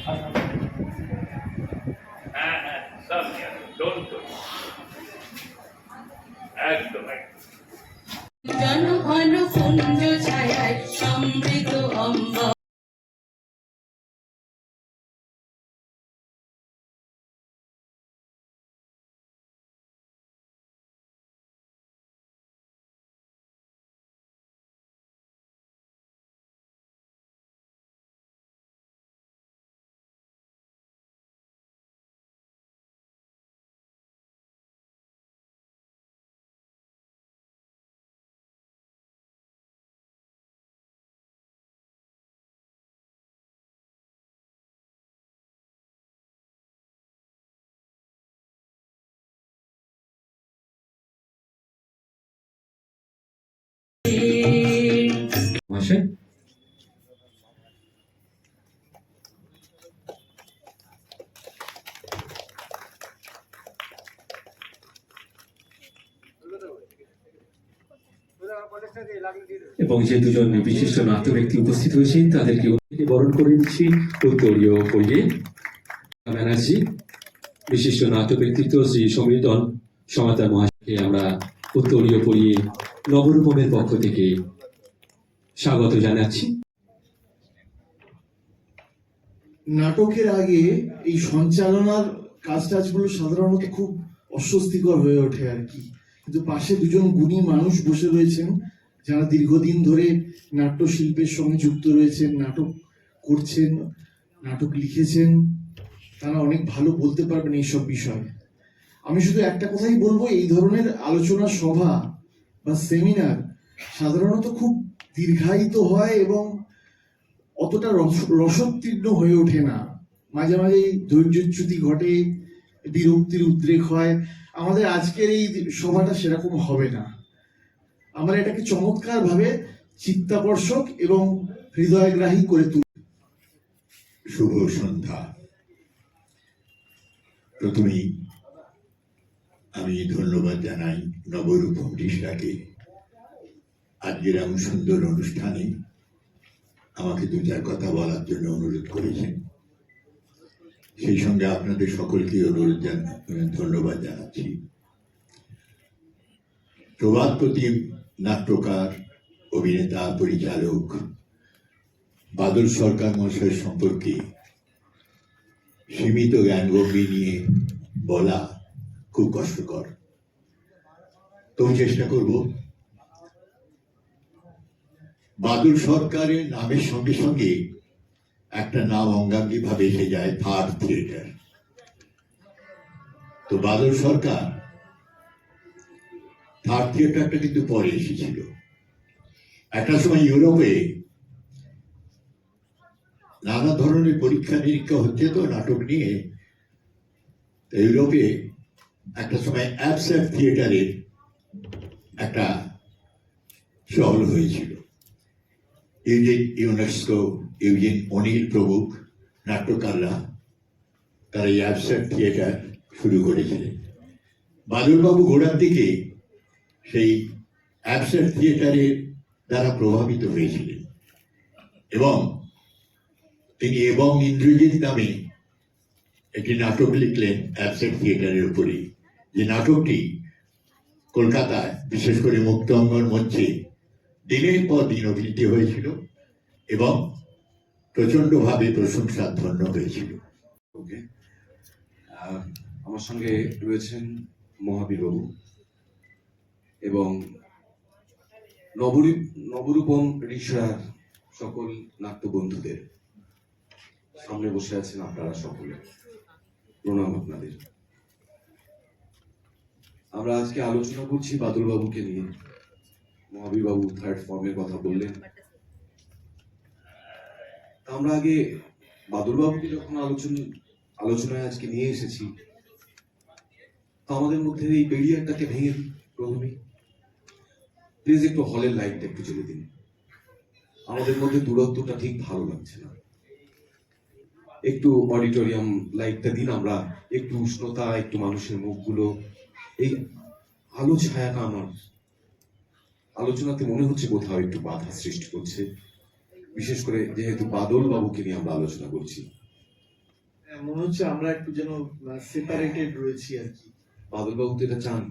হ্যাঁ হ্যাঁ, সব ডোন্ট একদম একদম। জনঘন কুঞ্জ ছায়ায় সমৃদ্ধ অম্বর। এবং যে দুজন বিশিষ্ট নাট্য ব্যক্তি উপস্থিত হয়েছেন তাদেরকে বরণ করে দিচ্ছি উত্তরীয় পরিয়ে। ব্যানার্জি, বিশিষ্ট নাট্য ব্যক্তিত্ব শ্রী সমীরদন সমাতার মহাশয়কে আমরা উত্তরীয় পরিয়ে নবরূপমের পক্ষ থেকে স্বাগত জানাচ্ছি। নাটকের আগে এই সঞ্চালনার কাজগুলো সাধারণত খুব অস্বস্তিকর হয়ে ওঠে আর কি, কিন্তু পাশে দুজন গুণী মানুষ বসে রয়েছেন যারা দীর্ঘদিন ধরে নাট্য শিল্পের সঙ্গে যুক্ত রয়েছেন, নাটক করছেন, নাটক লিখেছেন, তারা অনেক ভালো বলতে পারবেন এইসব বিষয়ে। আমি শুধু একটা কথাই বলবো, এই ধরনের আলোচনা সভা বা সেমিনার সাধারণত খুব দীর্ঘায়িত হয় এবং অতটা রসোত্তীর্ণ হয়ে ওঠে না। মাঝে মাঝে ধৈর্যচ্যুতি ঘটে, বিরক্তির উদ্রেক হয়। আমাদের আজকের এই সভাটা সেরকম হবে না। আমরা এটাকে চমৎকার ভাবে চিত্তাকর্ষক এবং হৃদয়গ্রাহী করে তুলি। শুভ সন্ধ্যা। প্রথমেই আমি ধন্যবাদ জানাই নবরূপম রিশরাকে আজকের এমন সুন্দর অনুষ্ঠানে আমাকে দু চার কথা বলার জন্য অনুরোধ করেছেন। সেই সঙ্গে আপনাদের সকলকে ধন্যবাদ জানাচ্ছি। প্রবাদ প্রতিম নাট্যকার, অভিনেতা, পরিচালক বাদল সরকার মহাশয় সম্পর্কে সীমিত জ্ঞানগম্যি নিয়ে বলা খুব কষ্টকর, তবু চেষ্টা করব। বাদল সরকারের নামের সঙ্গে সঙ্গে একটা নাম অঙ্গাঙ্গি ভাবে এসে যায়, থার্ড থিয়েটার। তো বাদল সরকার থার্ড থিয়েটারটা কিন্তু পরে এসেছিল। একটা সময় ইউরোপে নানা ধরনের পরীক্ষা নিরীক্ষা হচ্ছে তো নাটক নিয়ে, ইউরোপে একটা সময় অ্যাবস্ট্রাক্ট থিয়েটারের একটা চল হয়েছিল। ইউনেস্কো, ইউজিন অনিল প্রমুখ নাট্যকাররা তারা এই অ্যাবস্ট্রাক্ট থিয়েটার শুরু করেছিলেন। বাদলবাবু গোড়ার দিকে সেই অ্যাবস্ট্রাক্ট থিয়েটারের দ্বারা প্রভাবিত হয়েছিলেন এবং তিনি এবং ইন্দ্রজিৎ নামে একটি নাটক লিখলেন অ্যাবস্ট্রাক্ট থিয়েটারের উপরে, যে নাটকটি কলকাতায় বিশেষ করে মুক্ত অঙ্গন মঞ্চে দিনের পর দিন অভিনীত হয়েছিল এবং প্রচন্ডভাবে প্রশংসার ধন্য হয়েছিল। আমার সঙ্গে রয়েছেন মহাবীর বাবু এবং নবরূপম রিশরার সকল নাট্য বন্ধুদের। সামনে বসে আছেন আপনারা সকলে, প্রণাম আপনাদের। আমরা আজকে আলোচনা করছি বাদল বাবুকে নিয়ে। মহাবীর বাবু থার্ড ফর্মের কথা বললেন। আমরা আগে বাদল বাবুকে যখন আলোচনায় আজকে নিয়ে এসেছি, আমাদের মধ্যে এই ব্যারিয়ারটাকে ভেঙে প্রথমে প্লিজ একটু হলের লাইটটা একটু জ্বেলে দিন। আমাদের মধ্যে দূরত্বটা ঠিক ভালো লাগছে না, একটু অডিটোরিয়াম লাইটটা দিন। আমরা একটু উষ্ণতা, একটু মানুষের মুখগুলো, এই আলো ছায়াটা আমার আলোচনাতে মনে হচ্ছে কোথাও একটু বাধা সৃষ্টি করছে, বিশেষ করে যেহেতু বাদল বাবুকে নিয়ে আমরা আলোচনা করছি। মনে হচ্ছে আমরা একটু যেন সেপারেটেড রয়েছি আর কি। বাদলবাবু তো এটা চান।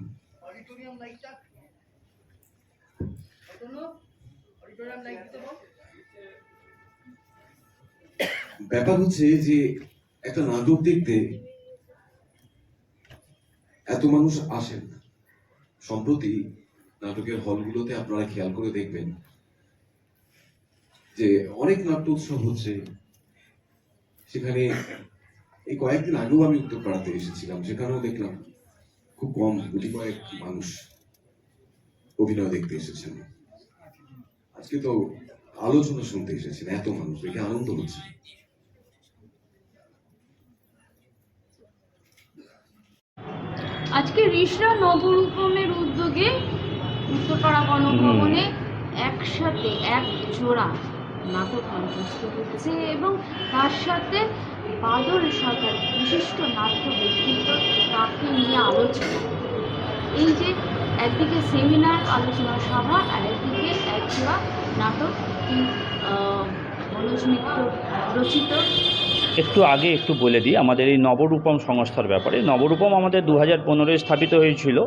ব্যাপার হচ্ছে যে একটা নাটক দেখতে এত মানুষ আসেন না। সম্প্রতি নাটকের হলগুলোতে আপনারা খেয়াল করে দেখবেন যে অনেক নাট্য উৎসব হচ্ছে। সেখানে এই কয়েকদিন আগেও আমি উত্তরপাড়াতে এসেছিলাম, সেখানেও দেখলাম খুব কম গুটি কয়েক মানুষ অভিনয় দেখতে এসেছেন। আজকে তো আলোচনা শুনতে এসেছেন, এত মানুষ দেখে আনন্দ হচ্ছে। আজকে ঋষরা নবরূপমের উদ্যোগে উত্তরপাড়া গণভবনে একসাথে এক জোড়া নাটক মঞ্চস্থ হচ্ছে এবং তার সাথে বাদল সরকার বিশিষ্ট নাট্য ব্যক্তিত্ব, তাকে নিয়ে আলোচনা। এই যে একদিকে সেমিনার আলোচনা সভা আর একদিকে এক জোড়া নাটক, মনোজ মিত্র রচিত। একটু আগে একটু বলে দিই আমাদের এই নবরূপম সংস্থার ব্যাপারে। নবরূপম আমাদের 2015-এ স্থাপিত হয়েছিল,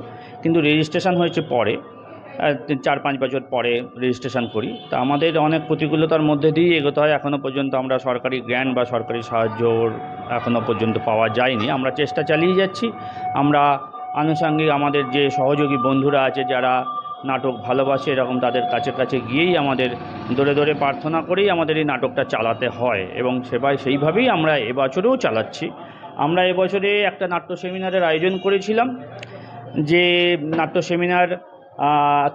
কিন্তু রেজিস্ট্রেশন হয়েছে পরে, 4-5 বছর পরে রেজিস্ট্রেশন করি। তা আমাদের অনেক প্রতিকূলতার মধ্যে দিয়ে এগোতে হয়। এখনও পর্যন্ত আমরা সরকারি গ্র্যান্ট বা সরকারি সাহায্য এখনও পর্যন্ত পাওয়া যায়নি। আমরা চেষ্টা চালিয়ে যাচ্ছি। আমরা আনুষঙ্গিক আমাদের যে সহযোগী বন্ধুরা আছে যারা নাটক ভালোবাসে, এরকম তাদের কাছে গিয়েই আমাদের দরে দরে প্রার্থনা করেই আমাদের এই নাটকটা চালাতে হয় এবং সেইভাবেই আমরা এবছরেও চালাচ্ছি। আমরা এবছরে একটা নাট্য সেমিনারের আয়োজন করেছিলাম, যে নাট্য সেমিনার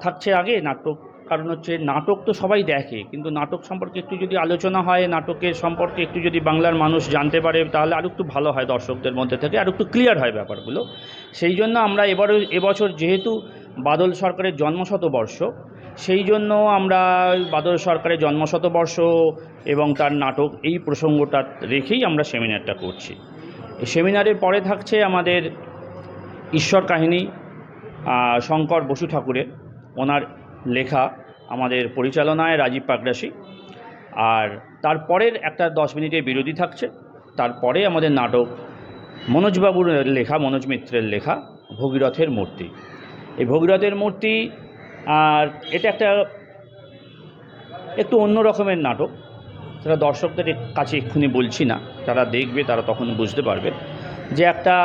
থাকছে আগে নাটক, কারণ হচ্ছে নাটক তো সবাই দেখে, কিন্তু নাটক সম্পর্কে একটু যদি আলোচনা হয়, নাটকের সম্পর্কে একটু যদি বাংলার মানুষ জানতে পারে, তাহলে আরও একটু ভালো হয়, দর্শকদের মধ্যে থেকে আরও একটু ক্লিয়ার হয় ব্যাপারগুলো। সেই জন্য আমরা এবছর যেহেতু বাদল সরকারের জন্মশতবর্ষ, সেই জন্য আমরা বাদল সরকারের জন্মশতবর্ষ এবং তার নাটক এই প্রসঙ্গটা রেখেই আমরা সেমিনারটা করছি। এই সেমিনারের পরে থাকছে আমাদের ঈশ্বর কাহিনী, শঙ্কর বসু ঠাকুরের, ওনার লেখা, আমাদের পরিচালনায় রাজীব পাকরাশি। আর তারপরের একটা 10 মিনিটের বিরতি থাকছে। তারপরে আমাদের নাটক মনোজবাবুর লেখা, মনোজ মিত্রের লেখা ভগীরথের মূর্তি। এই ভগীরথের মূর্তি, আর এটা একটু অন্য রকমের নাটক, সেটা দর্শকদের কাছে এক্ষুনি বলছি না, যারা দেখবে তারা তখন বুঝতে পারবে যে একটা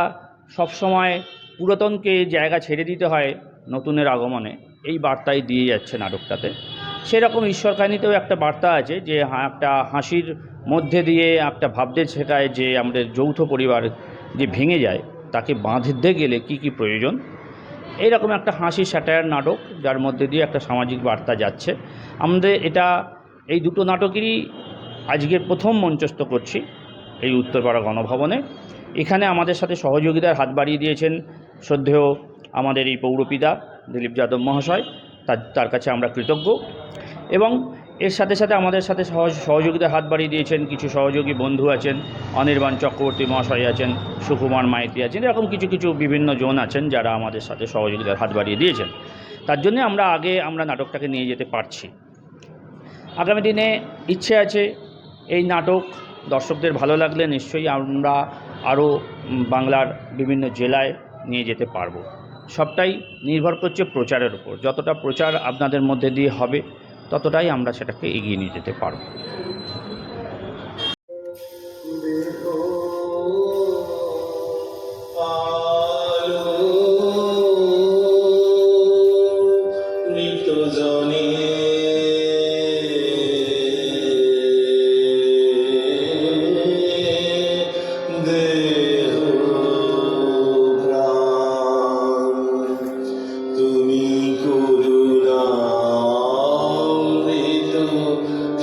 সবসময় পুরাতনকে জায়গা ছেড়ে দিতে হয় নতুনের আগমনে, এই বার্তাই দিয়ে যাচ্ছে নাটকটাতে। সেরকম ঈশ্বর কাহিনীতেও একটা বার্তা আছে, যে একটা হাসির মধ্যে দিয়ে একটা ভাবতে শেখায় যে আমাদের যৌথ পরিবার যে ভেঙে যায়, তাকে বাঁধতে গেলে কি কি প্রয়োজন। এইরকম একটা হাসি স্যাটায়ার নাটক, যার মধ্যে দিয়ে একটা সামাজিক বার্তা যাচ্ছে। আমাদের এই দুটো নাটকেরই আজকের প্রথম মঞ্চস্থ করছি এই উত্তরপাড়া গণভবনে। এখানে আমাদের সাথে সহযোগিতার হাত বাড়িয়ে দিয়েছেন শ্রদ্ধেয় আমাদের এই পৌরপিতা দিলীপ যাদব মহাশয়, তার কাছে আমরা কৃতজ্ঞ। এবং এর সাথে সাথে আমাদের সাথে সহযোগিতার হাত বাড়িয়ে দিয়েছেন কিছু সহযোগী বন্ধু আছেন, অনির্বাণ চক্রবর্তী মহাশয় আছেন, সুকুমার মাইতি আছেন, এরকম কিছু বিভিন্ন জন আছেন যারা আমাদের সাথে সহযোগিতার হাত বাড়িয়ে দিয়েছেন। তার জন্যে আমরা নাটকটাকে নিয়ে যেতে পারছি। আগামী দিনে ইচ্ছে আছে এই নাটক দর্শকদের ভালো লাগলে নিশ্চয়ই আমরা আরও বাংলার বিভিন্ন জেলায় নিয়ে যেতে পারবো। সবটাই নির্ভর করছে প্রচারের উপর। যতটা প্রচার আপনাদের মধ্যে দিয়ে হবে, ততটাই আমরা সেটাকে এগিয়ে নিয়ে যেতে পারব।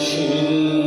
সিন্ধু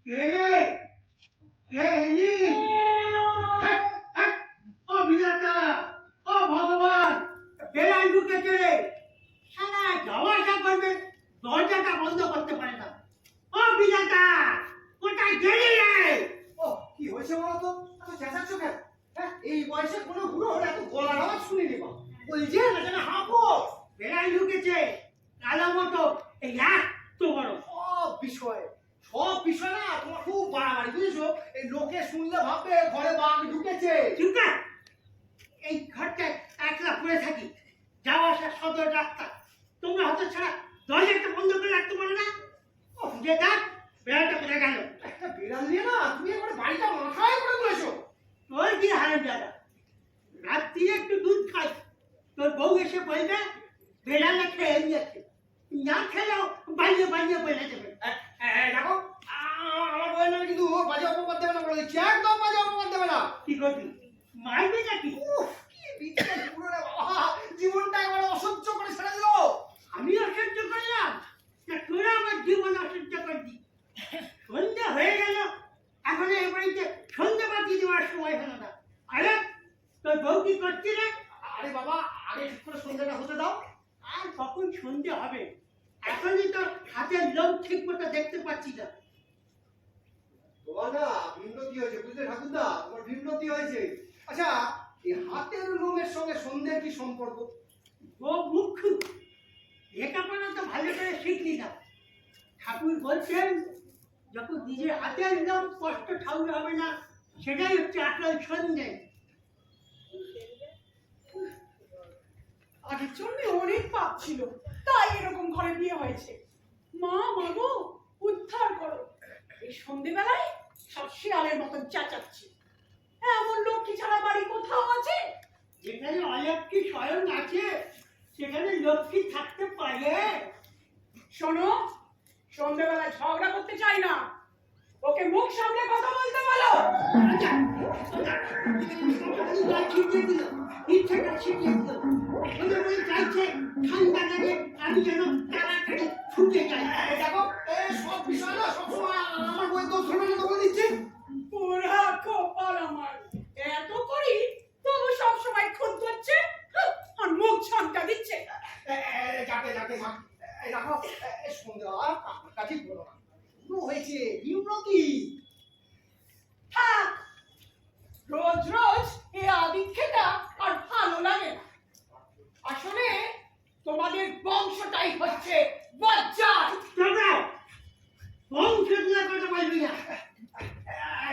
ও বিধাতা, ও ভগবান, বেড়াল ঢুকেছে রে। সারা যাওয়া আসা করবে, দরজাটা বন্ধ করতে পারে না। ও বিধাতা, কোথায় গেলি রে? ও কি হয়েছে বলো তো? এত চেঁচাচ্ছ কেন? হ্যাঁ, এই বয়সে কোনো বুড়ো হলে এত গলার আওয়াজ শুনিনি বা। বলছে না যেন হাঁপো, বেড়াল ঢুকেছে, কালো মতো, এই এত বড়। সব বিষয় না তোমার খুব বাড়াবাড়ি, বুঝেছো? এই লোকে শুনলে ভাববে ঘরে বাঘ ঢুকেছে। চুপ কর। এই ঘরটায় একলা পড়ে থাকি, যাওয়া আসা সদর রাস্তা, তোমরা হয়তো ছাড়া দরজাটা বন্ধ করে রাখতে পারো না? ও যে দেখ, বেড়ালটা কোথায় গেল? একটা বিড়াল নিয়ে না তুমি একবারে বাড়িটা মাথায় করে তুলেছো। তোর কি হারাম দাদা, রাত্রি একটু দুধ খাই, তোর বউ এসে বলবে বেড়ালে খেয়ে নিয়েছে, না খেলেও বানিয়ে বানিয়ে বলে দেবে। দেখো, আমার বউয়ের নামে কিন্তু বাজে অপবাদ দেবে না বলে দিচ্ছি, একদম বাজে অপবাদ দেবে না। কি করবি, মারবি নাকি? উফ, কি বিচ্ছিন্ন বুড়ো রে বাবা, জীবনটা একবারে অসহ্য করে ছেড়ে দিল। আমি অসহ্য করলাম না, তোরা আমার জীবন অসহ্য করবি। সন্ধ্যা হয়ে গেল, এখন এই বাড়িতে সন্ধ্যা বাতি দেওয়ার সময় হলো না। আরে তোর বউ কি করছি রে? আরে বাবা, আগে ঠিক করে সন্ধ্যাটা হতে দাও। আর কখন সন্ধে হবে? এখনই তো হাতের লোক ঠিক মতো দেখতে পাচ্ছি না। তোমার না ভিন্নতি হয়েছে, বুঝলে ঠাকুরদা, তোমার ভিন্নতি হয়েছে। আচ্ছা, এই হাতের লোমের সঙ্গে সন্ধ্যের কি সম্পর্ক? ও মুখ, লেখাপড়া তো ভালো করে শিখলি না। ঠাকুর বলছেন যখন নিজের হাতের লোম কষ্ট ঠাউর হবে না, সেটাই হচ্ছে আসল সন্ধে। আগের জন্য অনেক পাপ ছিল, তাই এরকম ঘরে বিয়ে হয়েছে। মা মাগো, উদ্ধার করো। এই সন্ধেবেলায় সব শিয়ালের মতন চেঁচাচ্ছে। এমন লক্ষ্মী ছাড়া বাড়ি কোথাও আছে? যেখানে অলক্ষ্মী স্বয়ং আছে, সেখানে লক্ষ্মী থাকতে পারে? শোনো, সন্ধেবেলায় ঝগড়া করতে চাই না, ওকে মুখ সামনে কথা বলতে বলো। শিখিয়ে দিল, ইচ্ছাটা শিখিয়ে দিল। ওদের মনে চাইছে ঠান্ডা লাগে, আমি যেন তাড়াতাড়ি ছুটে যাই। দেখো, এই সব বিষয় না সবসময় আমার বউয়ের দোষ ধরে না বলে দিচ্ছে। পুরা কপাল আমার, এত করি তবু সবসময় খুদ ধরছে আর মুখ ছামটা দিচ্ছে। যাকে যাকে এই দেখো, সন্ধ্যা কাছে বলো না, হয়েছে বিউনতি। থাক, রোজ রোজ এই আদিক্ষেতা আর ভালো লাগে না। আসলে তোমাদের বংশটাই হচ্ছে বজ্জাত। তোমরা বংশধরের কথা বলবি না।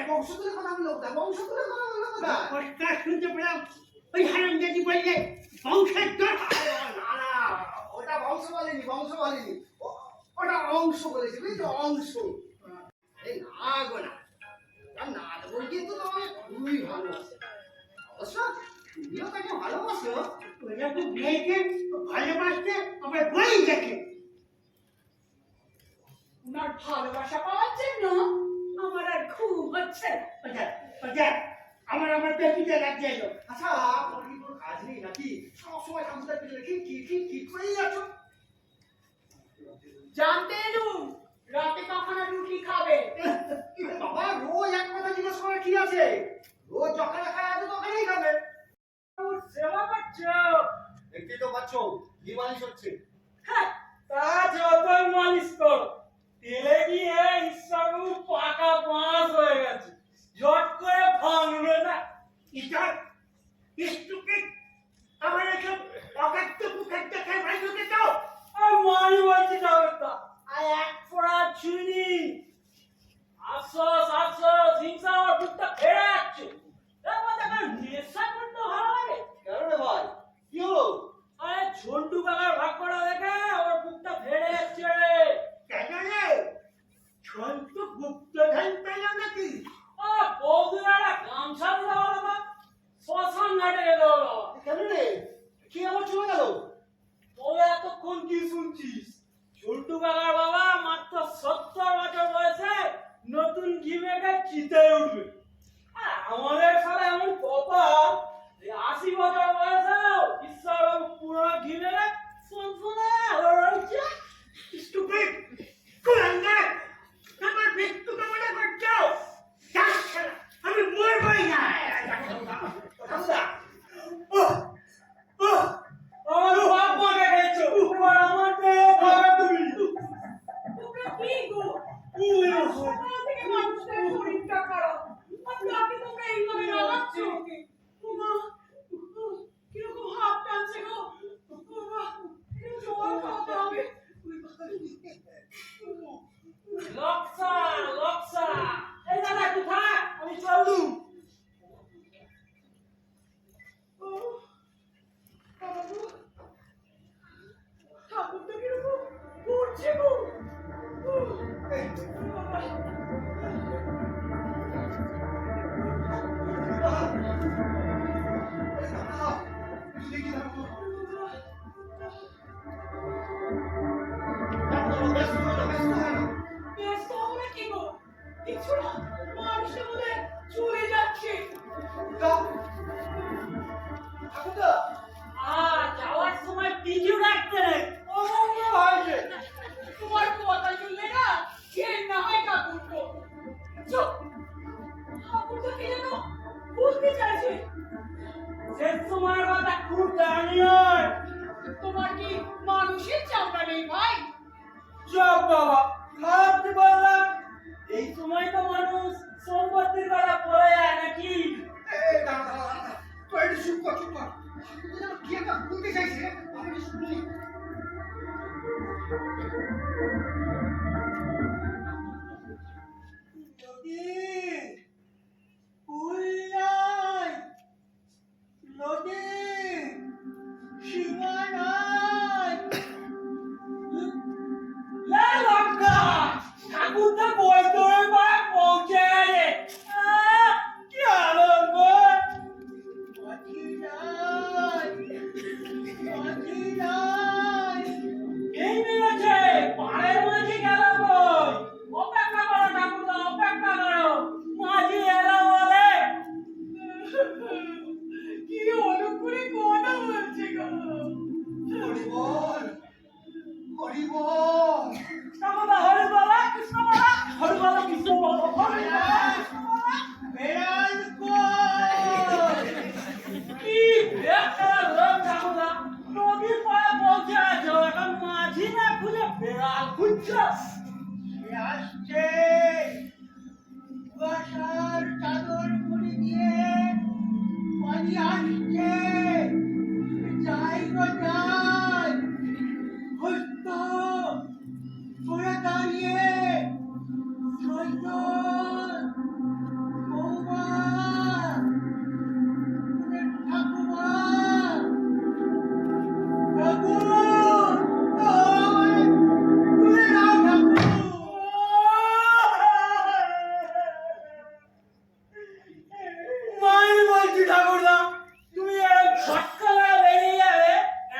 বংশধরের কথা বললো কোথায়? বংশধরের কথা বললো কোথায়? কষ্টা শুনতে পেলাম ওই হারামজাদি বললে বংশের দোষ। না না, ওটা বংশ বলেনি, বংশ বলেনি, ওটা অংশ বলেছে, বুঝলি? অংশ। এই না গো না, না দেবো কিন্তু তোমাকে খুবই ভালোবাসে। অবশ্য তুমিও তাকে ভালোবাসো। ওরা তো মেয়েকে ভালোবাসতে আবার বই দেখে। ওনার ভালোবাসা পাওয়ার জন্য আমার আর ঘুম হচ্ছে না। আমার পেটিতে লাগছে এলো। আচ্ছা, আপনার কি কোনো কাজ নেই নাকি? সবসময় ঠাকুরদার পিছনে ঠিক করেই যাচ্ছ। জানতে এলুম রাতে কখন আর রুটি খাবে। বাবা, রোজ এক কথা জিজ্ঞেস করার কি আছে? রোজ যখন খায় আছে তখনই খাবে। সেবা করছো? দেখতেই তো পাচ্ছ, কি মালিশ হচ্ছে। হ্যাঁ, তা যতই মালিশ করো, তেলে গিয়ে ইচ্ছারু পাকা বাঁশ হয়ে গেছে, ঝট করে ভাঙবে না। ইটার স্টুপিড, আমার এসব অকাত্য কুখাদ্য খায় ভাই লোকে দাও। আর মানি বলছি যাবে তা, আর এক ফোড়া চুনি। আফসোস আফসোস, হিংসা আমার বুকটা ফেরে যাচ্ছে। এর মধ্যে আমার নেশা করতে ভালো লাগে। কেন রে ভাই, কি হলো? আরে ঝন্টু কাকার ভাগ করা দেখে আমার বুকটা ফেরে যাচ্ছে। কেন রে? সন্তু গুপ্তধন পেল নাকি? বৌদির একটা গামছা দিলে হলো না, শ্মশান ঘাটে যেতে হলো। কেন রে? কি তোমার কি মানুষের চামড়া নেই ভাই? চপ বাবা, খারাপ কি বললাম? এই সময় তো মানুষ সম্পত্তির কথা পড়ে যায় নাকি? তো একটু চুপ কর, চুপ কর। কি একটা বলতে চাইছে আমি একটু শুনি। নদী, ফুল নাই, নদী, সীমা নাই। লা লঙ্কা, ঠাকুরটা বৈতরণ পাড়া পৌঁছে গেছে। কি আনন্দ! মাঝি নাই, মাঝি নাই। এই মেরেছে, পাড়ের মাঝি গেল কই? অপেক্ষা করো ঠাকুরদা, অপেক্ষা করো। মাঝি এলো বলে। কি অনুকূলে কথা বলছে গো। হরি বল, হরি বল। ঠাকুরদা হরি বলো, কৃষ্ণ বলো, হরি বলো, কৃষ্ণ বলো, হরি বলো, কৃষ্ণ বলো। বেড়াল কই? কি বেকার লোক ঠাকুরদা, নদীর পাড়ে পৌঁছে আছো, এখন মাঝি না খুঁজে বেড়াল খুঁজছো? সে আসছে, কুয়াশার চাদর মুড়ি দিয়ে পানি আসছে। যাই গো যাই, হস্ত সরে দাঁড়িয়ে শৈতন বৌমা, ঠাকুমা, ঠাকুর, তুলে নাও ঠাকুর। মাই বলছি ঠাকুরদা, তুমি এরকম ঝটকা মেরে বেরিয়ে যাবে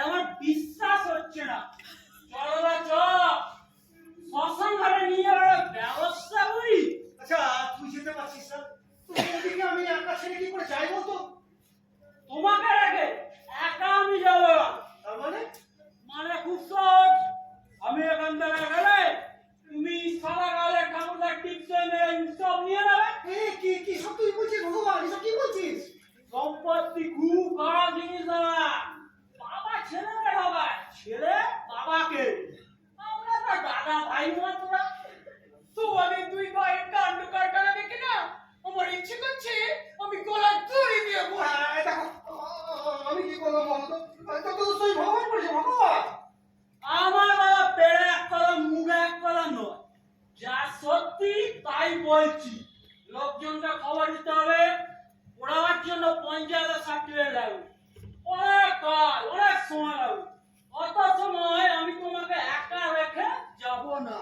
আমার বিশ্বাস হচ্ছে না। চলো না চলো, শ্মশান ঘাটে নিয়ে যাওয়ার ব্যবস্থা করি। আচ্ছা, তুই যেতে পারছিস না? তো ওদিকে আমি একা ছেড়ে কি করে যাই বলতো? তোমাকে রেখে একা আমি যাবো না। তার মানে? মানে খুব সহজ, আমি এখান থেকে গেলে তুমি সারা গালে ঠাকুরদার টিপসে মেরে সব নিয়ে নেবে। কি কি সব তুই বলছিস ভগবান? এসব কি বলছিস? সম্পত্তি খুব খারাপ জিনিস দাদা। বাবা ছেলেকে ঢোকায়, ছেলে বাবাকে। আমরা তো দাদা ভাই মাত্র। তোমাদের দুই ভাইয়ের কাণ্ড কারখানা দেখে না আমার ইচ্ছে করছে আমি গলা দড়ি দিয়ে বসি। দেখো, আমি কি করলাম বলতো? তো তো তুই ভগবান বলছিস ভগবান। আমার বাবা পেড়ে এক কলম মুখে এক কলম নয়, যা সত্যি তাই বলছি। লোকজনকে খবর দিতে হবে, ওড়াবার জন্য পঞ্চায়েতের সার্টিফিকেট লাগবে। অনেক কাজ, অনেক সময় লাগবে। অত সময় আমি তোমাকে একা রেখে যাব না।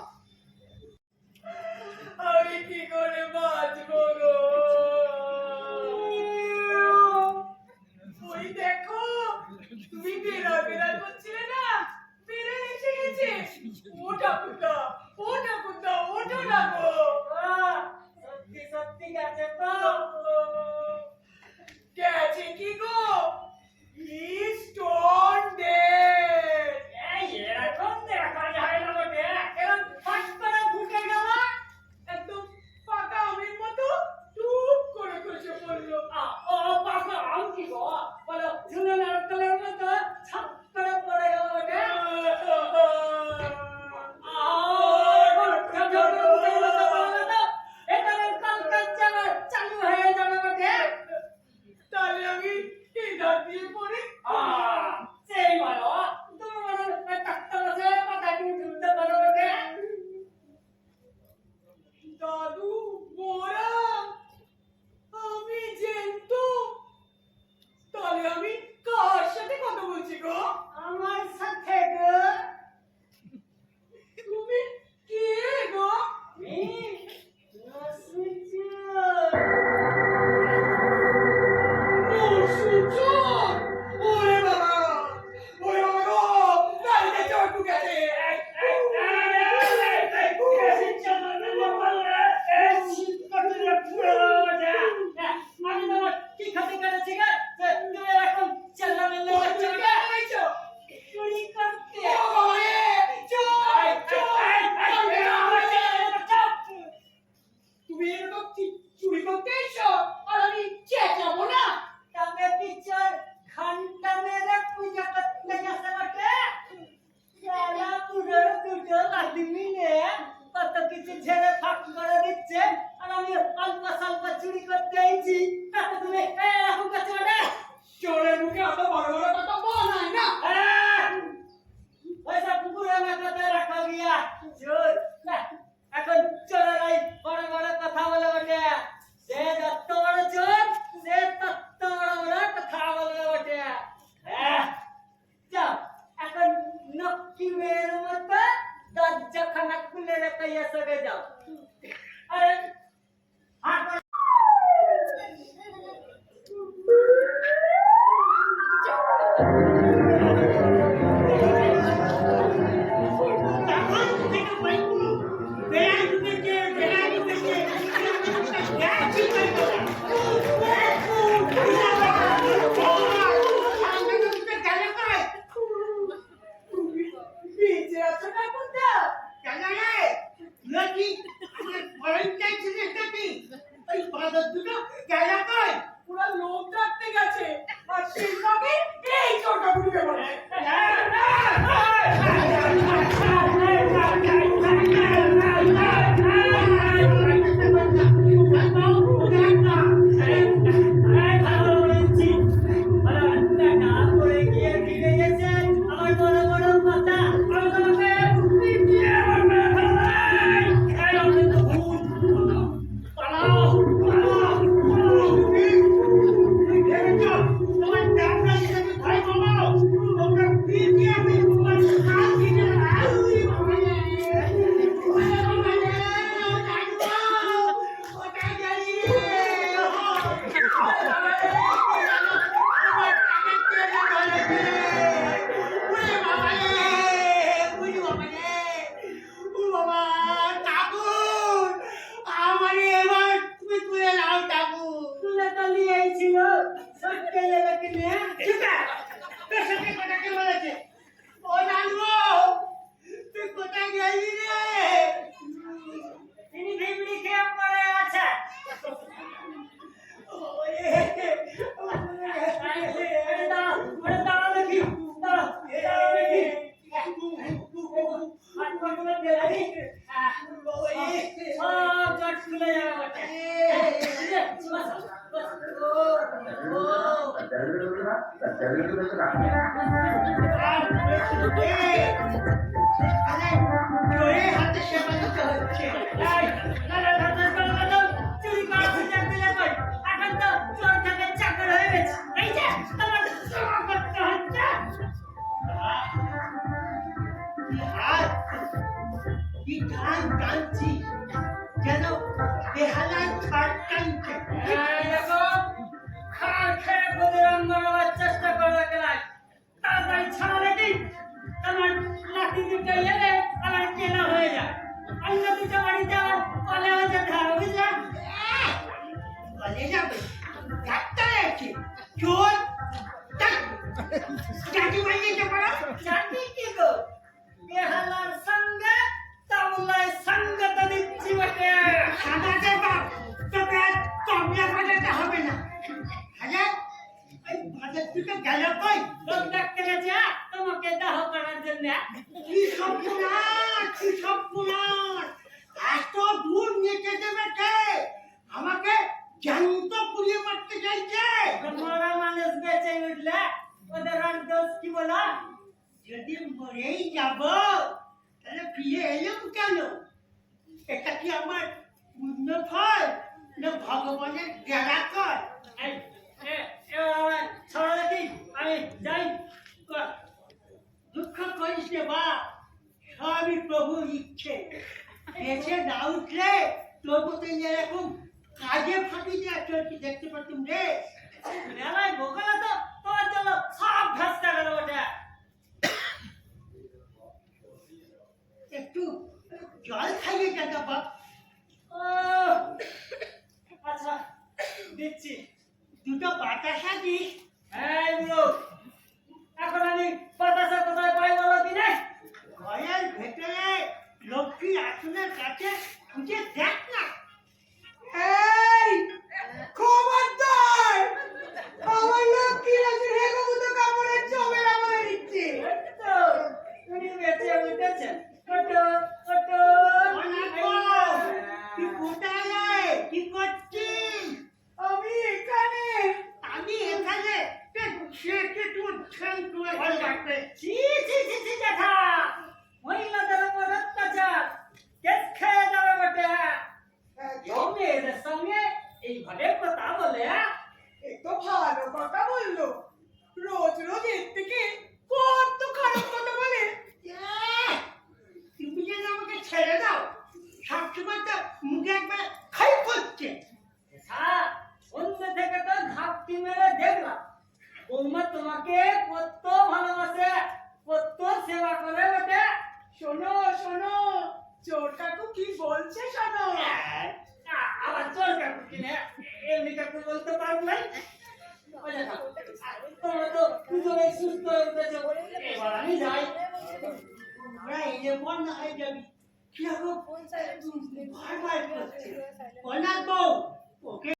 মেরে কইয়া সরে যাও। আরে হাত ধরে- তখন থেকে বলবো, বেড়াল ঢুকেছে, বেড়াল ঢুকেছে, গেছি বলবো না। সামনে ঢুকতে গেলে কই? বেঁচে আছো ঠাকুরদা? কেন রে? নাকি আমার ভলেন্টাইন ছিলিস নাকি? ওই বাদর দুটো গেল কই? ওরা লোক ডাকতে গেছে আর সেই ফাঁকে এই চোরটা ঢুকে পড়ে। যেন বেহালায় ছাড় টানছে। চেষ্টা করবে গেলায় তাড়াতাড়ি ছাড়া দিন আমার লাঠি দুটো এলে আমার কেনা হয়ে যায়। অন্য দুটো বাড়িতে আমার কলে হয়ে ধার বুঝলাম। কলে যাবে ডাক্তার আছে চোর চাকরি বানিয়েছে বড় চাকরি কি গো বেহালার সঙ্গে তাবলায় সঙ্গত দিচ্ছি বটে। সাদাতে বাপ তোকে তবলা বাজাতে হবে না। হাজার ওই বাজার দুটো গেল কই? লোক ডাকতে গেছে তোমাকে দাহ করার জন্য। কি সর্বনাশ, কি সর্বনাশ! এত দূর নিয়ে দেবে কে? আমাকে জ্যান্ত পুড়িয়ে মারতে চাইছে। মরা মানুষ বেঁচে উঠলে ওদের আর দোষ কি বলো? যদি মরেই যাব তাহলে ফিরে এলাম কেন? এটা কি আমার পুণ্য ফল না ভগবানের দেয়া কর? আমি যাই। দুঃখ করিস রে বাপ, সবই প্রভুর ইচ্ছে। বেঁচে না উঠলে তোর মতো এরকম কাজে ফাঁকি দেওয়া চলছে দেখতে পাচ্তুম রে। মেলায় বোকালা তো তোমার জন্য সব ঘাসটা গেল ওটা। একটু জল খাইয়ে দাদা বাপ। আচ্ছা দিচ্ছি, দুটো বাতাসা দিস। এই বুড়ো, এখন আমি বাতাসা কোথায় পাই বলো দিনে? ঘরের ভেতরে লক্ষ্মী আসনের কাছে খুঁজে দেখ না। এই খবরদার, আমার লক্ষ্মী রাজুর হেগমুত কাপড়ের চবের আমায় দিচ্ছে। তো উনি বেঁচে উঠেছেন। ওটো ওটো কি কোথায় কি করছিস? আমি এখানে। আমি এখানে সে কি করে ওটা শোনো শোনো চোর কাকু কি বলছে শোনো আবার চোর কাকু কিনে এমনি কাকু বলতে পারবো না। তোমরা তো দুজনে সুস্থ হয়ে উঠেছো, এবার আমি যাই। এই যে বন্যা হয়ে যাবি কি এখন ভয় ভয় করছে বন্যার বউ ওকে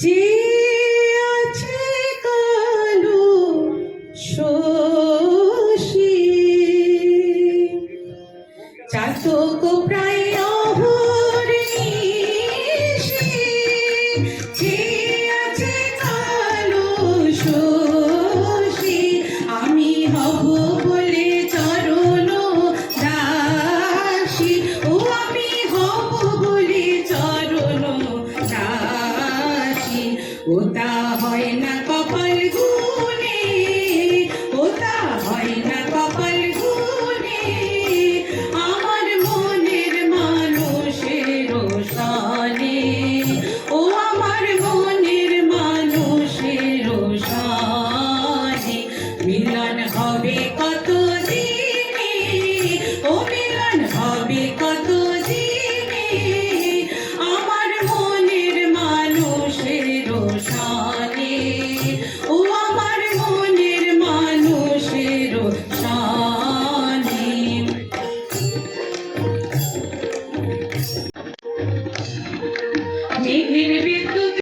যে আছে কালো শোষী চাতক প্রায় অহর্নিশি যে আছে কালো শোষী আমি হব বলে চরণ দাসী ও আমি হব বলে চরণ দাসী ওটা হয় না কপাল গুনে ওটা হয় না কপাল গুনে আমার মনের মানুষের সানে ও আমার মনের মানুষের সানে মিলন হবে কত দিনে ও মিলন হবে কত দিনে আমার মনের মানুষের সানে ও আমার মনের মানুষের সানে মেঘের বিদ্যুৎ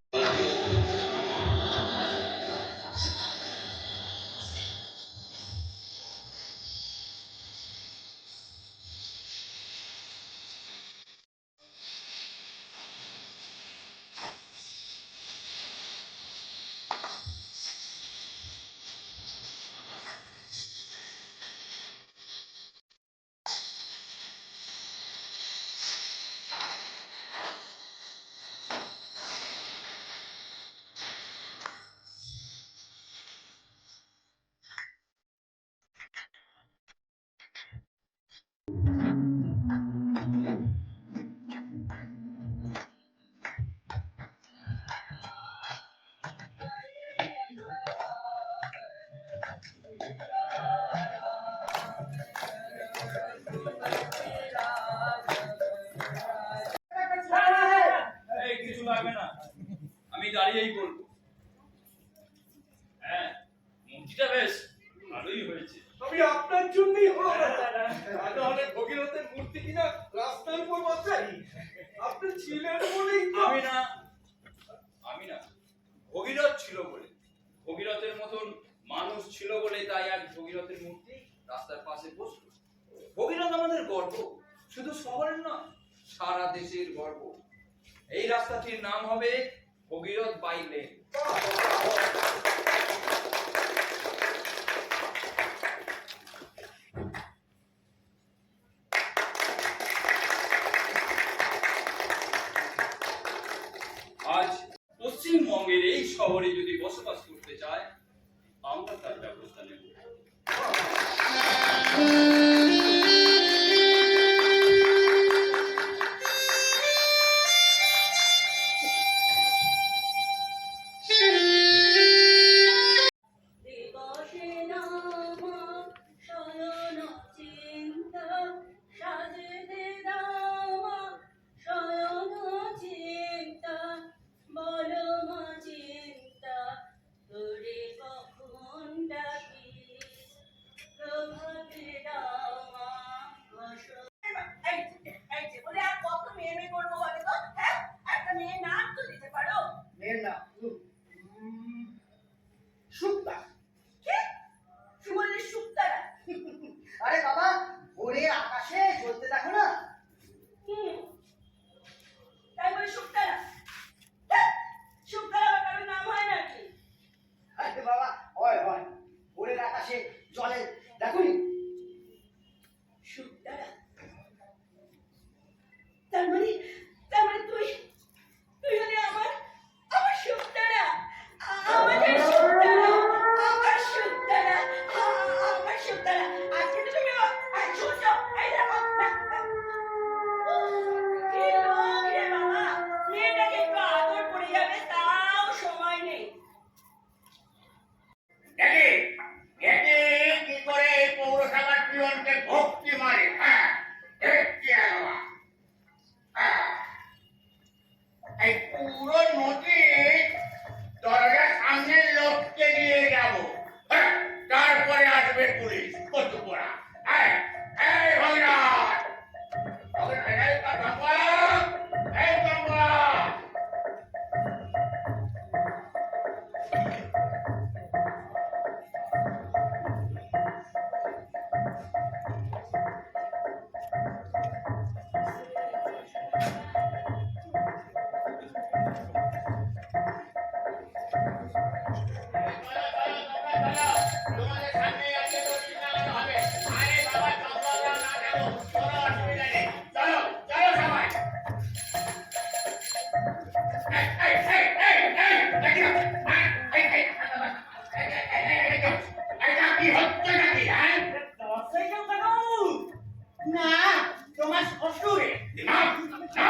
এই কিছু লাগবে না, আমি দাঁড়িয়েই বলবো। হ্যাঁ, মূর্তিটা বেশ ভালোই হয়েছে। আমি আপনার জন্যই হলো না অনেক ভগীরথের মূর্তি কিনা রাস্তার উপর বসাই আপনি ছিলেন বলেই আমি না ভগীরথ ছিল বলে, ভগীরথের মতন মানুষ ছিল বলে তাই আজ ভগীরথের মূর্তি রাস্তার পাশে বসলো। ভগীরথ আমাদের গর্ব, শুধু শহরের না সারা দেশের গর্ব। এই রাস্তাটির নাম হবে ভগীরথ বাই লেন। আজ পশ্চিমবঙ্গের এই শহরে যদি বসবাস করতে চায়, আমরা তার ব্যবস্থা নেব। মেয়ের নাম সুক্তা। আরে বাবা ভোরে আকাশে জ্বলতে দেখো না। তাই বলে শুক্তারা শুক্তারা কারো নাম হয় নাকি? আরে বাবা হয় হয় ভোরের আকাশে জলে থাকবে পুলিশ কচু পোড়া। এই এই ভগীরথ, এই কাঠম্বা, এই কাঠম্বা। তোমাদের সামনে আজকে দড়ি লাগানো হবে। আরে বাবা, চম্পকরা না দেখো, কোনো অসুবিধা নেই। চলো চলো সবাই। এই এই এই এই দেখি না, এই এই এটা কি হচ্ছে নাকি? হ্যাঁ না, তোমার শ্বশুরে। না না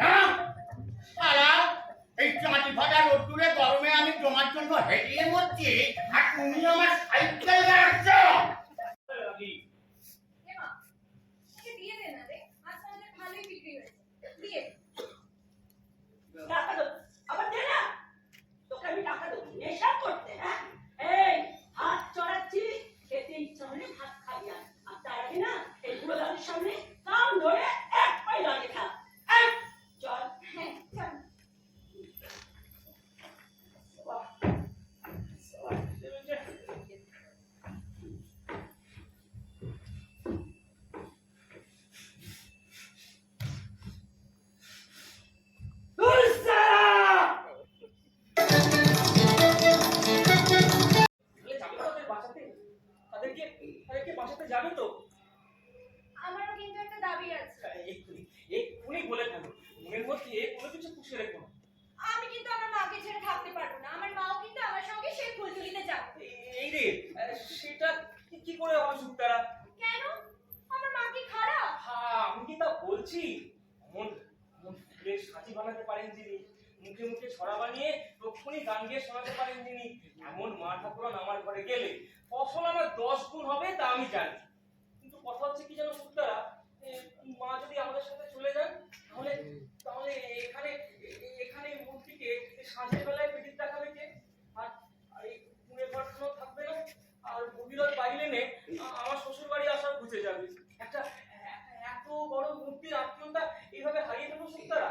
না, শালা, এই চাঁদি ফাটা রোদ্দুরে গরমে আমি তোমার জন্য হেঁটিয়ে মরছি, আর তুমি আমার সাইকেল বেড়াচ্ছ। টাকা দাও, আবার দে না। তোকে আমি টাকা দেবো নেশা করতে, হ্যাঁ? এই হাত চড়াচ্ছি, খেতে ইচ্ছা হলে ভাত খাই না। আর তার আগে না এই বুড়ো দাদুর সামনে কান ধরে এক পায়ে দাঁড়িয়ে খা। এই, চল। হ্যাঁ, চল। আমারও কিন্তু একটা দাবি আছে। আমি কিন্তু আমার মাকে ছেড়ে থাকতে পারবো না। আমার মাও কিন্তু আমার সঙ্গে সেই ফুলতুলিতে যাবে। সেটা কি করে হবে সুক্তারা? কেন? আমার মা কি খারাপ? হ্যাঁ, আমি কি তা বলছি। এমন এমন ফুলের সাজি বানাতে পারেন যিনি, মুখে মুখে ছড়া বানিয়ে তক্ষুনি গান গিয়ে শোনাতে পারেন যিনি, এমন মা ঠাকুরন আমার ঘরে গেলে ফসল আমার 10 গুণ হবে তা আমি জানি। কিন্তু কথা হচ্ছে কি জানো সুক্তারা, মা যদি আমাদের সাথে চলে যান তাহলে তাহলে এখানে এখানে মূর্তিকে সাঁঝের বেলায় পেটির দেখাবে কে? আর আর এই পুনে পাঠানো থাকবে না। আর ভগীরথ বাইলেনে আমার শ্বশুর বাড়ি আসার ঘুচে যাবে। একটা এত বড় মূর্তির আত্মীয়তা এইভাবে হারিয়ে দেবো সুক্তারা?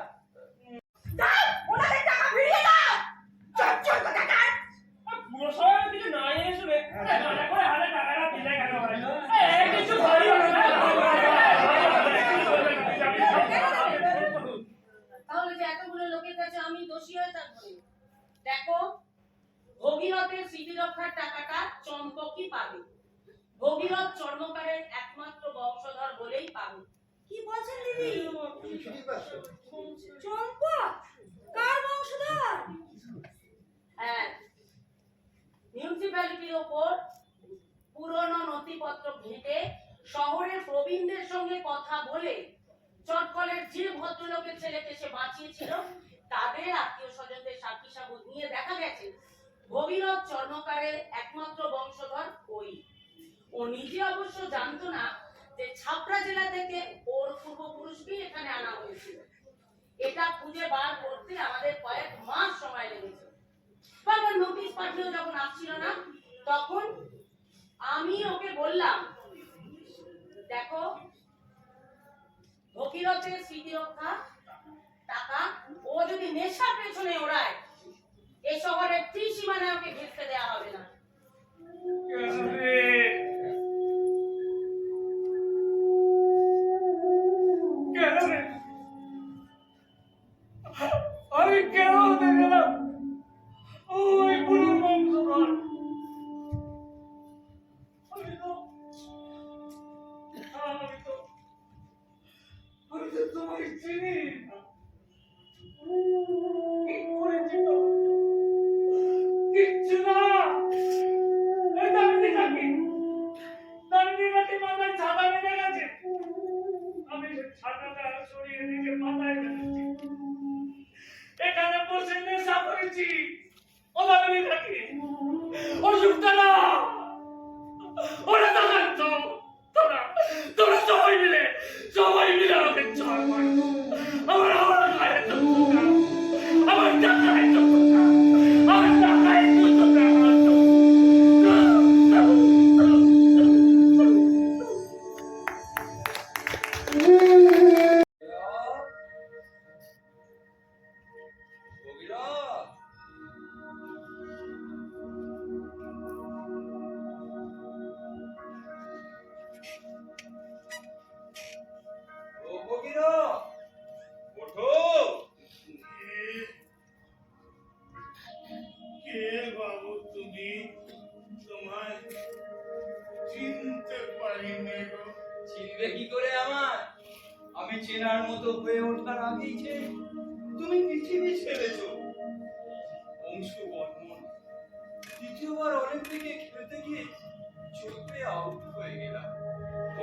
দাও, ওনাদের টাকা ফিরিয়ে দাও। চল চল কোথাকার। পুরো সময় কিছু না জেনে শুনে মনে করে হাতে টাকাটা দিলে কেন হয়? এই কিছু ভারী হবে না। তাহলে যে এতগুলো লোকের কাছে আমি দোষী হয়ে থাকবো? দেখো, ভগীরথের স্মৃতি রক্ষার টাকাটা চম্পকই পাবে। ভগীরথ চর্মকারের একমাত্র বংশধর বলেই পাবে। কি বলছেন দিদি? চম্পক কার বংশধর? হ্যাঁ, মিউনিসিপ্যালিটির ওপর পুরনো নথিপত্র ঘেঁটে শহরের প্রবীণদের সঙ্গে কথা বলে চটকলের যে ভদ্রলোকের ছেলেকে সে বাঁচিয়েছিল তাদের আত্মীয় স্বজনদের সাক্ষী সাবুত নিয়ে দেখা গেছে ভগীরথ চর্মকারের একমাত্র বংশধর ওই। ও নিজে অবশ্য জানতো না যে ছাপড়া জেলা থেকে ওর পূর্বপুরুষকে এখানে আনা হয়েছিল। এটা খুঁজে বার করতে আমাদের কয়েক মাস সময় লেগেছে। বারবার নোটিশ পাঠিয়েও যখন আসছিল না, তখন আমি ওকে বললাম, দেখো, ভগীরথের স্মৃতি রক্ষা টাকা ও যদি নেশার পেছনে ওড়ায়, এ শহরের ত্রিসীমানায় ওকে ঘেঁষতে দেওয়া হবে না। আমি কেন হতে গেলাম ওই বুড়ো বংশধর? আমি তো তোমায় চিনি না। কি করেছি তো? কিচ্ছু না। এই দামিনী কাকি মাথায় ছাতা বেঁধে গেছে। আমি সে ছাতাটা সরিয়ে নিজে মাথায় বেঁধেছি। এখানে বসে নেশা করেছি। ও দামিনী কাকি, ও সুক্তারা, ওরা দেখাচ্ছ। তোরা তোরা সবাই মিলে আমাকে ছাড় মারো। চিনতে পারিনি গো। চিনবে কি করে আমায়? আমি চেনার মতো হয়ে ওঠার আগেই যে তুমি পৃথিবী ছেড়েছো। অংশু বর্মন, দ্বিতীয়বার অলিম্পিকে খেলতে গিয়ে চোখে আউট হয়ে গেলাম।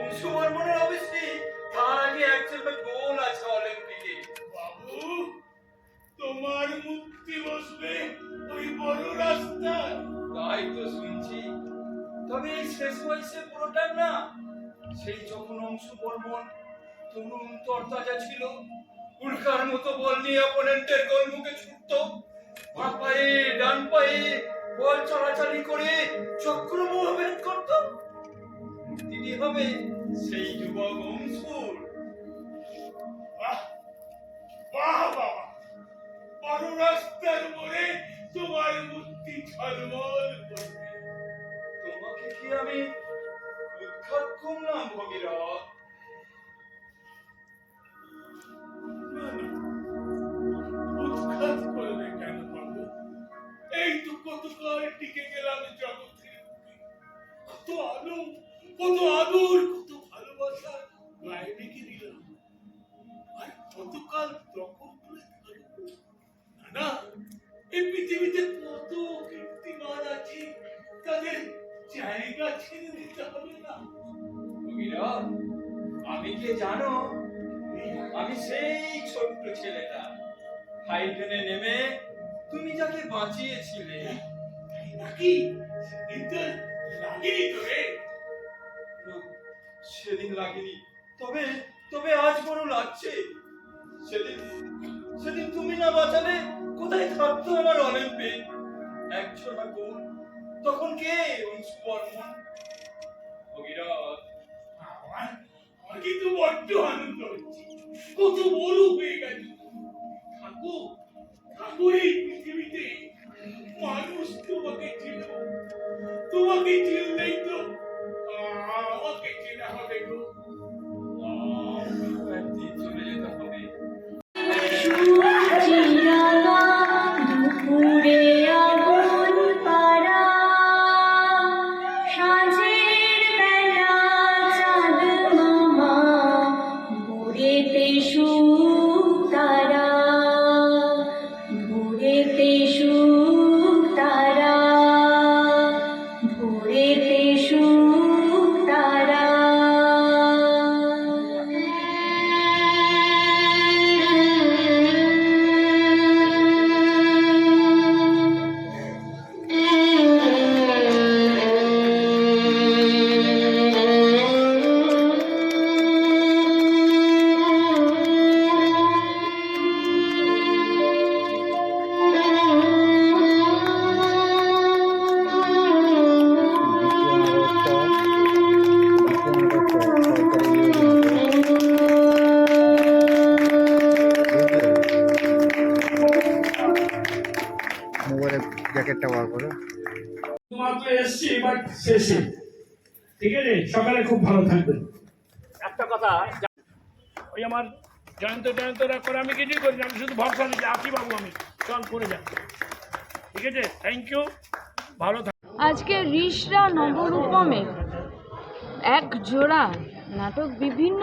অংশু বর্মনের অবশ্যই তার আগে একচেলবে গোল আছে অলিম্পিকে। বাবু, তোমার মুক্তি বসবে ওই বড় রাস্তায়। তাই তো শুনছি। তবে এই শেষ বয়সে পুরোটা না, সেই যখন অংশু বর্মন তরুণ তরতাজা ছিল, উল্কার মতো বল নিয়ে অপোনেন্টের গোল মুখে ছুটতো, বাঁ পায়ে ডান পায়ে বল চলাচলি করে চক্রমোহ ভেদ করত। তিনি হবে সেই যুবক অংশুর। বাহ বাহ বাবা, বড় রাস্তার মোড়ে তোমার মূর্তি ঝলমল করবে। তোমাকে কি আমি উৎখাত করলাম ভগীরথ? না না, উৎখাত করবে কেন বাবু? এই তো কতকাল টিকে গেলাম জগতের বুকে। কত আলো, কত আদর, কত ভালোবাসা গায়ে রেখে দিলাম। আর কতকাল দখল করে থাকবো। না না, এই পৃথিবীতে কত কীর্তিমান আছে, তাদের জায়গা ছেড়ে দিতে হবে না। ভগীরথ, আমি কে জানো? আমি সেই ছোট্ট ছেলেটা, হাইডেনে নেমে তুমি যাকে বাঁচিয়েছিলে। তাই নাকি? সেদিন তো লাগেনি তো রে। না, সেদিন লাগেনি, তবে তবে আজ বড় লাগছে। সেদিন সেদিন তুমি না বাঁচালে কোথায় থাকতো আমার অলিম্পিক? এক ছোড়া গোল, তখন কে অংশু বর্মন? ভগীরথ, আমার আমার কিন্তু বড্ড আনন্দ হচ্ছে। কত বড় হয়ে গেছে। থাকো থাকো এই পৃথিবীতে। মানুষ তোমাকে চিনো, তোমাকে চিনলেই তো আমাকে চেনা হবে গো। একদিন চলে যেতে হবে। দুপুরে আগুন পাড়া, সাঁঝের বেলা চাঁদ মামা, ভোরেতে তারা, ভোরেতে তারা, ভোরেতে তারা। মাত্র এসছি, এবার শেষে। ঠিক আছে, সকালে খুব ভালো থাকবেন। একটা কথা, ওই আমার জয়ন্তরা করে আমি কিছুই করি না, আমি শুধু ভরসা দিচ্ছি। আছি বাবু, আমি চল করে যান। ঠিক আছে, থ্যাংক ইউ, ভালো থাক। আজকে ঋষরা নবরূপমের এক জোড়া নাটক, বিভিন্ন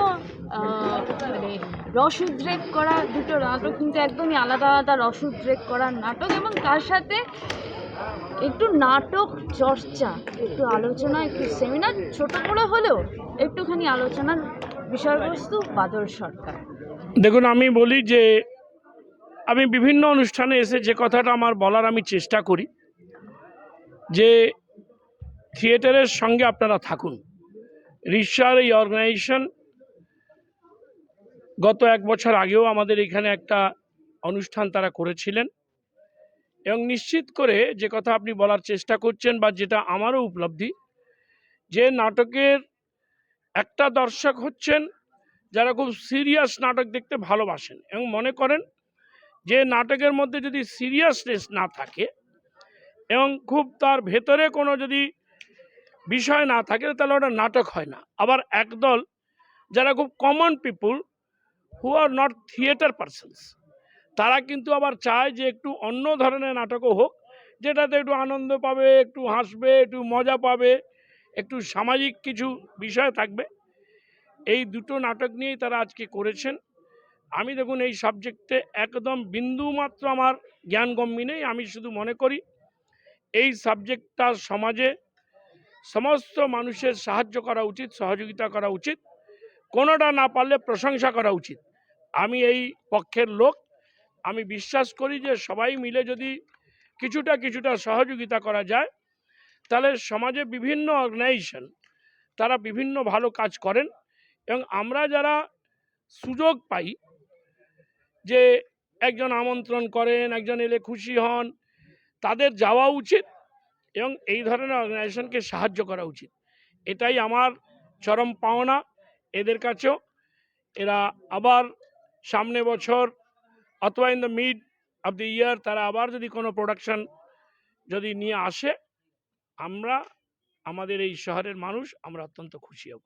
মানে রসোদ্রেক করা দুটো নাটক, কিন্তু একদমই আলাদা আলাদা রসোদ্রেক করার নাটক, এবং তার সাথে একটু নাটক চর্চা, একটু আলোচনা, একটু সেমিনার, ছোট করে হলেও একটুখানি আলোচনার বিষয়বস্তু বাদল সরকার। দেখুন, আমি বলি যে আমি বিভিন্ন অনুষ্ঠানে এসে যে কথাটা আমার বলার আমি চেষ্টা করি, যে থিয়েটারের সঙ্গে আপনারা থাকুন। ঋষার এই অর্গানাইজেশন গত 1 বছর আগেও আমাদের এখানে একটা অনুষ্ঠান তারা করেছিলেন, এবং নিশ্চিত করে যে কথা আপনি বলার চেষ্টা করছেন, বা যেটা আমারও উপলব্ধি, যে নাটকের একটা দর্শক হচ্ছেন যারা খুব সিরিয়াস নাটক দেখতে ভালোবাসেন এবং মনে করেন যে নাটকের মধ্যে যদি সিরিয়াসনেস না থাকে এবং খুব তার ভেতরে কোনো যদি বিষয় না থাকে, তাহলে ওটা নাটক হয় না। আবার একদল যারা খুব common people, who are not theatre persons, তারা কিন্তু আবার চায় যে একটু অন্য ধরনের নাটকও হোক, যেটাতে একটু আনন্দ পাবে, একটু হাসবে, একটু মজা পাবে, একটু সামাজিক কিছু বিষয় থাকবে, এই দুটো নাটক নিয়েই তারা আজকে করেছেন। আমি দেখুন এই সাবজেক্টে একদম বিন্দুমাত্র আমার জ্ঞানগম্য নেই। আমি শুধু মনে করি এই সাবজেক্টটা সমাজে সমস্ত মানুষের সাহায্য করা উচিত, সহযোগিতা করা উচিত, কোনোটা না পারলে প্রশংসা করা উচিত। আমি এই পক্ষের লোক। আমি বিশ্বাস করি যে সবাই মিলে যদি কিছুটা সহযোগিতা করা যায়, তাহলে সমাজে বিভিন্ন অর্গানাইজেশন তারা বিভিন্ন ভালো কাজ করেন, এবং আমরা যারা সুযোগ পাই যে একজন আমন্ত্রণ করেন, একজন এলে খুশি হন, তাদের যাওয়া উচিত এবং এই ধরনের অর্গানাইজেশনকে সাহায্য করা উচিত। এটাই আমার চরম পাওনা এদের কাছেও। এরা আবার সামনে বছর অথবা in the mid of the year তারা আবার যদি কোনো প্রোডাকশন যদি নিয়ে আসে, আমরা আমাদের এই শহরের মানুষ আমরা অত্যন্ত খুশি হব।